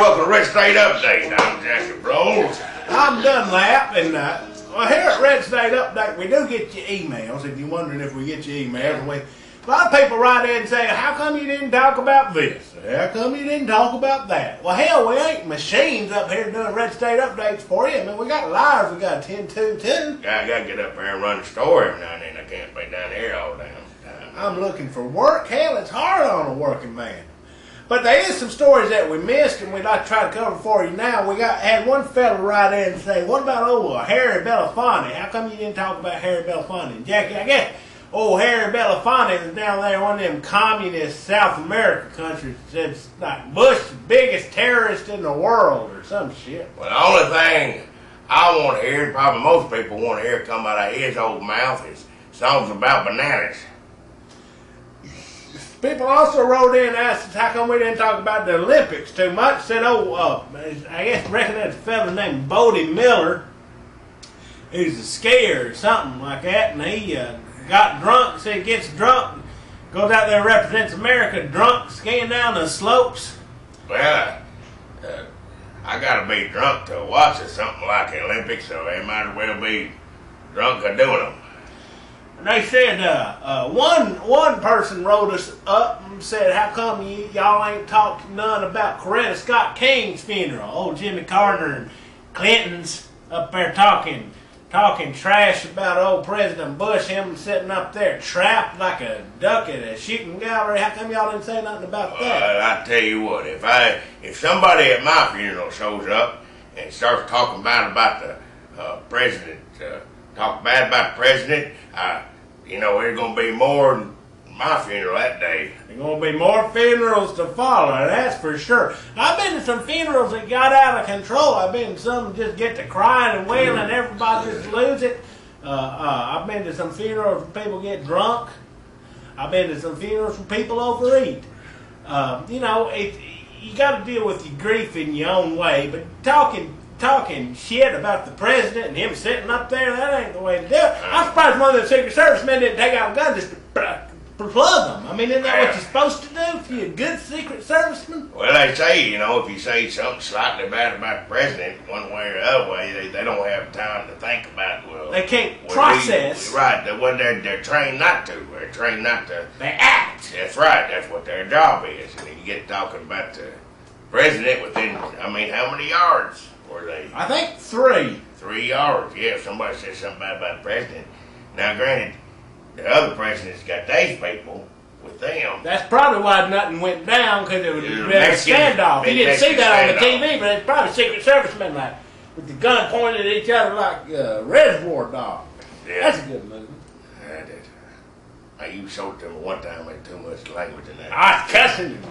welcome to Red State Update. I'm Jackie Rolls. I'm Dunlap, and well, here at Red State Update, we do get your emails. If you're wondering if we get your emails, a lot of people write in and say, "How come you didn't talk about this? How come you didn't talk about that?" Well, hell, we ain't machines up here doing Red State Updates for you. I mean, we got lives. We got 10-2 too. I gotta get up there and run the store every now and then. I can't be down here all damn time. I'm looking for work. Hell, it's hard on a working man. But there is some stories that we missed, and we'd like to try to cover for you now. We had one fella write in and say, "What about old Harry Belafonte? How come you didn't talk about Harry Belafonte?" And Jackie, I guess old Harry Belafonte is down there in one of them communist South America countries. It's like Bush's biggest terrorist in the world or some shit. Well, the only thing I want to hear, and probably most people want to hear come out of his old mouth, is songs about bananas. People also wrote in and asked us how come we didn't talk about the Olympics too much. Said, I reckon that's a fella named Bode Miller. He's a skier or something like that, and he got drunk. So he gets drunk, goes out there, represents America, drunk, skiing down the slopes. Well, I gotta be drunk to watch something like the Olympics, so they might as well be drunk or doing them. And they said, one person wrote us up and said, "How come y'all ain't talked none about Coretta Scott King's funeral? Old Jimmy Carter and Clinton's up there talking trash about old President Bush, him sitting up there trapped like a duck at a shooting gallery. How come y'all didn't say nothing about that?" I tell you what, if somebody at my funeral shows up and starts talking bad about the president, talk bad about the president, there's going to be more than my funeral that day. There's going to be more funerals to follow, that's for sure. I've been to some funerals that got out of control. I've been to some that just get to crying and wailing and everybody just lose it. I've been to some funerals where people get drunk. I've been to some funerals where people overeat. You got to deal with your grief in your own way, but talking shit about the president and him sitting up there, that ain't the way to do it. I'm surprised one of the Secret Service men didn't take out a gun just to plug them. I mean, isn't that what you're supposed to do if you're a good Secret Serviceman? Well, they say, if you say something slightly bad about the president, one way or the other way, they don't have time to think about it. Well, they can't process. Right, they're trained not to. They're trained not to. They act. That's right, that's what their job is. And you get talking about the president within, how many yards? I think 3. 3 yards, yeah, if somebody says something bad about the president. Now, granted, the other presidents got these people with them. That's probably why nothing went down, because it was a standoff. You didn't see that on the TV, but it's probably Secret Servicemen with the gun pointed at each other like Reservoir Dogs. Yeah. That's a good movie. That is. You showed them one time with too much language in that. I was cussing him.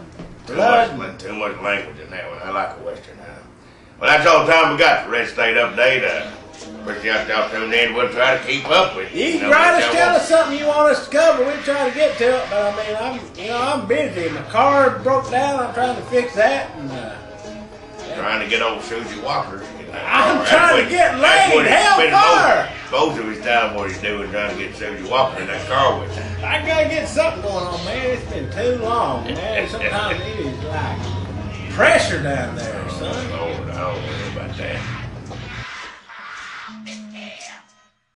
Too much language in that one. I like a Western now. Well, that's all the time we got for Red State Update. Appreciate y'all tuning in. We'll try to keep up with you. You can write us, tell us something you want us to cover. We'll try to get to it. But I'm busy. My car broke down. I'm trying to fix that. And trying to get old Susie Walker. I'm trying to get laid. Hellfire. Most of his time, what he's doing, trying to get Susie Walker in that car with him. I gotta get something going on, man. It's been too long, man. Sometimes it is like pressure down there, son. Oh, I don't worry about that.